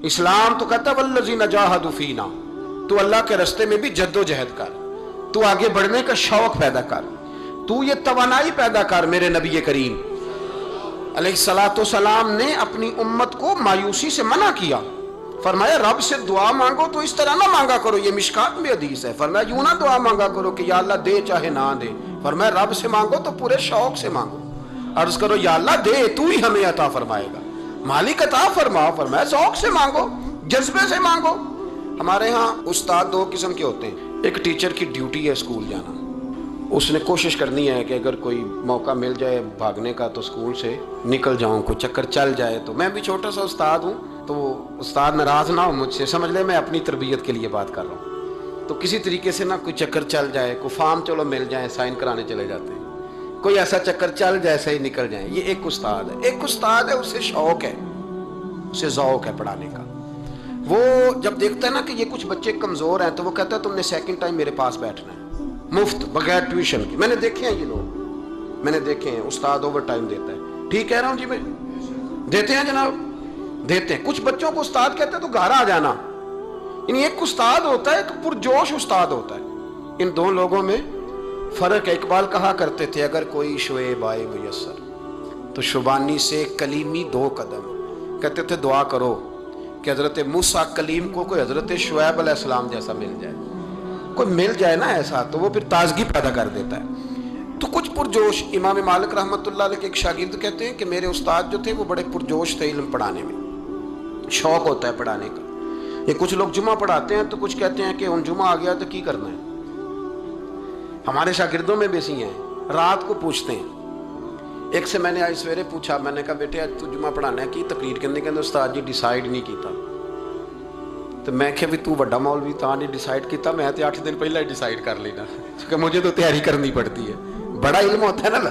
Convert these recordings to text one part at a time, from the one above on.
اسلام تو کہتا ہے والذین جاہدوا فینا، تو اللہ کے راستے میں بھی جد و جہد کر، تو آگے بڑھنے کا شوق پیدا کر، تو یہ توانائی پیدا کر۔ میرے نبی کریم علیہ الصلوۃ والسلام نے اپنی امت کو مایوسی سے منع کیا، فرمایا رب سے دعا مانگو تو اس طرح نہ مانگا کرو، یہ مشکات میں حدیث ہے، فرمایا یوں نہ دعا مانگا کرو کہ یا اللہ دے چاہے نہ دے، فرمایا رب سے مانگو تو پورے شوق سے مانگو، عرض کرو یا اللہ دے تو ہی ہمیں عطا فرمائے گا، مالک عطا فرماؤ، فرمایا ذوق سے مانگو، جذبے سے مانگو۔ ہمارے ہاں استاد دو قسم کے ہوتے ہیں، ایک ٹیچر کی ڈیوٹی ہے اسکول جانا، اس نے کوشش کرنی ہے کہ اگر کوئی موقع مل جائے بھاگنے کا تو اسکول سے نکل جاؤں، کوئی چکر چل جائے تو۔ میں بھی چھوٹا سا استاد ہوں تو استاد ناراض نہ ہو مجھ سے، سمجھ لے میں اپنی تربیت کے لیے بات کر رہا ہوں، تو کسی طریقے سے نہ کوئی چکر چل جائے، کوئی فارم چلو مل جائے، سائن کرانے چلے جاتے ہیں، کوئی ایسا چکر چل جائے صحیح نکل جائیں، یہ ایک استاد ہے۔ ایک استاد ہے اسے شوق ہے، اسے ذوق ہے پڑھانے کا، وہ جب دیکھتا ہے نا کہ یہ کچھ بچے کمزور ہیں تو وہ کہتا ہے تم نے سیکنڈ ٹائم میرے پاس بیٹھنا ہے مفت بغیر ٹیوشن کی۔ میں نے دیکھے ہیں یہ لوگ، میں نے دیکھے ہیں، استاد اوور ٹائم دیتا ہے، ٹھیک کہہ رہا ہوں جی میں، دیتے ہیں جناب، دیتے ہیں۔ کچھ بچوں کو استاد کہتے ہیں تو گھر آ جانا، یعنی ایک استاد ہوتا ہے، ایک پرجوش استاد ہوتا ہے، ان دو لوگوں میں فرق ہے۔ اقبال کہا کرتے تھے اگر کوئی شعیب آئے میسر تو شبانی سے کلیمی دو قدم، کہتے تھے دعا کرو کہ حضرت موسیٰ کلیم کو کوئی حضرت شعیب علیہ السلام جیسا مل جائے، کوئی مل جائے نا ایسا تو وہ پھر تازگی پیدا کر دیتا ہے۔ تو کچھ پرجوش، امام مالک رحمۃ اللہ علیہ کے ایک شاگرد کہتے ہیں کہ میرے استاد جو تھے وہ بڑے پرجوش تھے، علم پڑھانے میں شوق ہوتا ہے پڑھانے کا۔ یہ کچھ لوگ جمعہ پڑھاتے ہیں تو کچھ کہتے ہیں کہ ان جمعہ آ گیا تو کی کرنا ہے، ہمارے شاگردوں میں بھی ایسی ہیں، رات کو پوچھتے ہیں۔ ایک سے میں نے آج سویرے پوچھا، میں نے کہا بیٹے آج تو جمعہ پڑھانا ہے کی تقریر کرنے کے اندر، استاد جی ڈیسائیڈ نہیں کیتا، تو میں کہ بھی تو بڑا مولوی تھا نہیں ڈیسائیڈ کیتا، میں تے 8 دن پہلے ہی ڈیسائیڈ کر لینا، کیونکہ مجھے تو تیاری کرنی پڑتی ہے، بڑا علم ہوتا ہے نا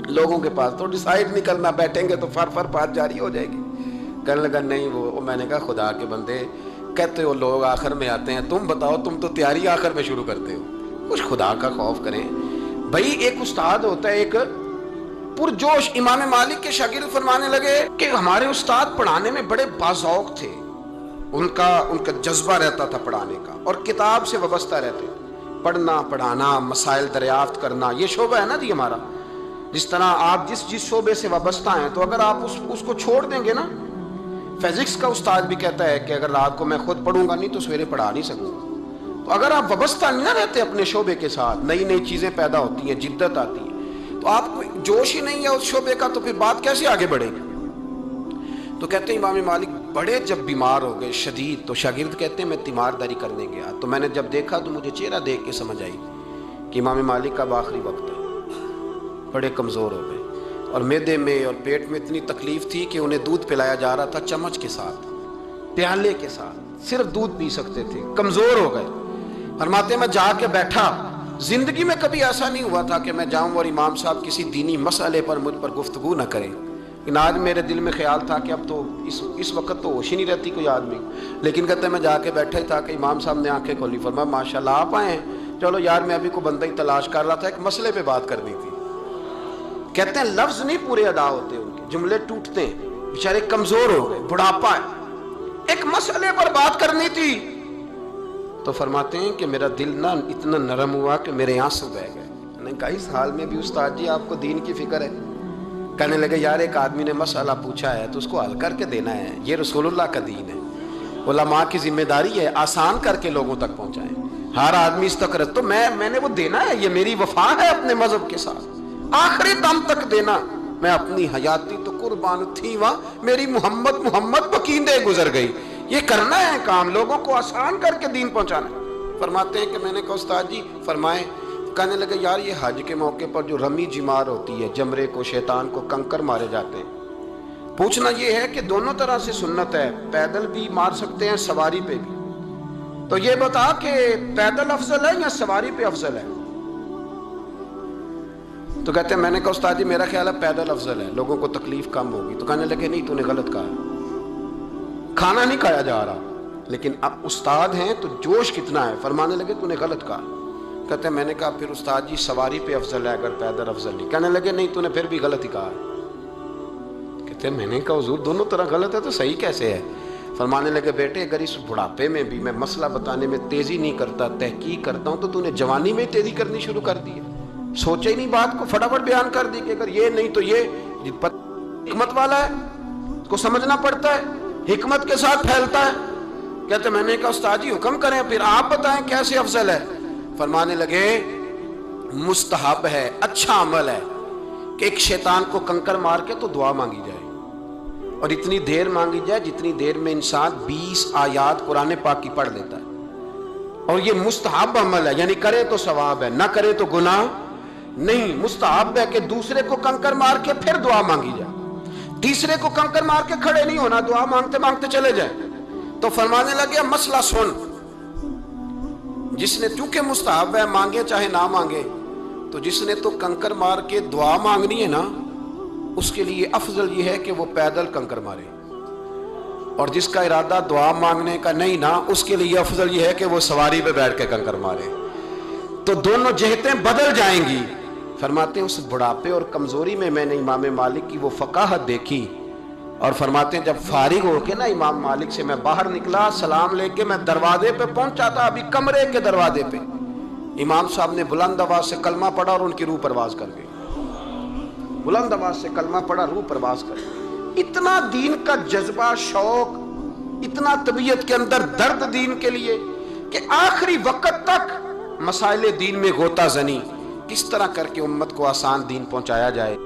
لوگوں کے پاس، تو ڈیسائیڈ نہیں کرنا، بیٹھیں گے تو فر بات جاری ہو جائے گی۔ کہنے لگا نہیں وہ، میں نے کہا خدا کے بندے کہتے ہو لوگ آخر میں آتے ہیں، تم بتاؤ تم تو تیاری آخر میں شروع کرتے ہو، کچھ خدا کا خوف کریں بھائی۔ ایک استاد ہوتا ہے ایک پرجوش۔ امام مالک کے شاگرد فرمانے لگے کہ ہمارے استاد پڑھانے میں بڑے باذوق تھے، ان کا جذبہ رہتا تھا پڑھانے کا، اور کتاب سے وابستہ رہتے، پڑھنا پڑھانا، مسائل دریافت کرنا، یہ شعبہ ہے نا جی ہمارا۔ جس طرح آپ جس شعبے سے وابستہ ہیں تو اگر آپ اس کو چھوڑ دیں گے نا، فزکس کا استاد بھی کہتا ہے کہ اگر رات کو میں خود پڑھوں گا نہیں تو سویرے پڑھا نہیں سکوں گا، تو اگر آپ وابستہ نہیں نہ رہتے اپنے شعبے کے ساتھ، نئی نئی چیزیں پیدا ہوتی ہیں، جدت آتی ہے، تو آپ کو جوش ہی نہیں ہے اس شعبے کا، تو پھر بات کیسے آگے بڑھے گی؟ تو کہتے ہیں امام مالک بڑے جب بیمار ہو گئے شدید، تو شاگرد کہتے ہیں میں تیمارداری کرنے گیا، تو میں نے جب دیکھا تو مجھے چہرہ دیکھ کے سمجھ آئی کہ امام مالک کا آخری وقت ہے، بڑے کمزور ہو گئے، اور معدے میں اور پیٹ میں اتنی تکلیف تھی کہ انہیں دودھ پلایا جا رہا تھا چمچ کے ساتھ، پیالے کے ساتھ، صرف دودھ پی سکتے تھے، کمزور ہو گئے۔ فرماتے ہیں میں جا کے بیٹھا، زندگی میں کبھی ایسا نہیں ہوا تھا کہ میں جاؤں اور امام صاحب کسی دینی مسئلے پر مجھ پر گفتگو نہ کریں، لیکن آج میرے دل میں خیال تھا کہ اب تو اس وقت تو ہوش ہی نہیں رہتی کوئی آدمی، لیکن کہتے ہیں میں جا کے بیٹھا ہی تھا کہ امام صاحب نے آنکھیں کھولی، فرمایا ماشاءاللہ آپ آئے ہیں، چلو یار میں ابھی کو بندہ ہی تلاش کر رہا تھا، ایک مسئلے پہ بات کرنی تھی۔ کہتے ہیں لفظ نہیں پورے ادا ہوتے ان کے، جملے ٹوٹتے ہیں، بیچارے کمزور ہو گئے، بڑھاپا ہے، ایک مسئلے پر بات کرنی تھی، تو فرماتے ہیں کہ میرا دل نہ اتنا نرم ہوا کہ میرے آنسو بہہ گئے۔ میں نے کہا اس حال میں بھی استاد جی آپ کو دین کی فکر ہے؟ کہنے لگے یار ایک آدمی نے مسئلہ پوچھا ہے تو اس کو حل کر کے دینا ہے، یہ رسول اللہ کا دین ہے، علماء کی ذمہ داری ہے آسان کر کے لوگوں تک پہنچائیں، ہر آدمی اس تک رس، تو میں نے وہ دینا ہے، یہ میری وفا ہے اپنے مذہب کے ساتھ، آخری دم تک دینا۔ میں اپنی حیاتی تو قربان تھی وہاں، میری محمد بکیندے گزر گئی، یہ کرنا ہے کام، لوگوں کو آسان کر کے دین پہنچانا ہے۔ فرماتے ہیں کہ میں نے کہا استاد جی فرمائیں، کہنے لگے یار یہ حج کے موقع پر جو رمی جمار ہوتی ہے، جمرے کو شیطان کو کنکر مارے جاتے ہیں، پوچھنا یہ ہے کہ دونوں طرح سے سنت ہے، پیدل بھی مار سکتے ہیں سواری پہ بھی، تو یہ بتا کہ پیدل افضل ہے یا سواری پہ افضل ہے؟ تو کہتے ہیں میں نے کہا استاد جی میرا خیال ہے پیدل افضل ہے، لوگوں کو تکلیف کم ہوگی، تو کہنے لگے نہیں تو نے غلط کہا، کھانا نہیں کھایا جا رہا، لیکن اب استاد ہیں تو جوش کتنا ہے، فرمانے لگے تو نے غلط کہا۔ کہتے ہیں میں نے کہا پھر استاد جی سواری پہ افضل ہے اگر پیدل افضل نہیں، کہنے لگے نہیں تو نے پھر بھی غلط ہی کہا ہے۔ کہتے ہیں میں نے کہا حضور دونوں طرح غلط ہے تو صحیح کیسے ہے؟ فرمانے لگے بیٹے اگر اس بڑھاپے میں بھی میں مسئلہ بتانے میں تیزی نہیں کرتا، تحقیق کرتا ہوں، تو نے جوانی میں تیزی کرنی شروع کر دی ہے، سوچے ہی نہیں بات کو، فٹافٹ بیان کر دی کہ اگر یہ نہیں تو یہ حکمت والا ہے، اس کو سمجھنا پڑتا ہے، حکمت کے ساتھ پھیلتا ہے۔ کہتے میں نے کہا استاد جی حکم کریں، پھر آپ بتائیں کیسے افضل ہے۔ فرمانے لگے مستحب ہے، اچھا عمل ہے کہ ایک شیطان کو کنکر مار کے تو دعا مانگی جائے، اور اتنی دیر مانگی جائے جتنی دیر میں انسان 20 آیات قرآن پاک کی پڑھ لیتا ہے، اور یہ مستحب عمل ہے، یعنی کرے تو ثواب ہے، نہ کرے تو گناہ نہیں۔ مستحب ہے کہ دوسرے کو کنکر مار کے پھر دعا مانگی جائے، تیسرے کو کنکر مار کے کھڑے نہیں ہونا، دعا مانگتے مانگتے چلے جائیں۔ تو فرمانے لگے مسئلہ سن، جس نے چونکہ مستحب ہے مانگے چاہے نہ مانگے، تو جس نے تو کنکر مار کے دعا مانگنی ہے نا، اس کے لیے افضل یہ ہے کہ وہ پیدل کنکر مارے، اور جس کا ارادہ دعا مانگنے کا نہیں نا، اس کے لیے افضل یہ ہے کہ وہ سواری پہ بیٹھ کے کنکر مارے۔ تو دونوں جہتیں بدل جائیں گی۔ فرماتے ہیں اس بڑھاپے اور کمزوری میں نے امام مالک کی وہ فقاہت دیکھی، اور فرماتے ہیں جب فارغ ہو کے نا امام مالک سے میں باہر نکلا، سلام لے کے میں دروازے پہ پہنچا تھا، ابھی کمرے کے دروازے پہ امام صاحب نے بلند آواز سے کلمہ پڑھا اور ان کی روح پرواز کر گئی، بلند آواز سے کلمہ پڑھا، روح پرواز کر گئی۔ اتنا دین کا جذبہ، شوق، اتنا طبیعت کے اندر درد دین کے لیے کہ آخری وقت تک مسائل دین میں غوطہ زنی، کس طرح کر کے امت کو آسان دین پہنچایا جائے۔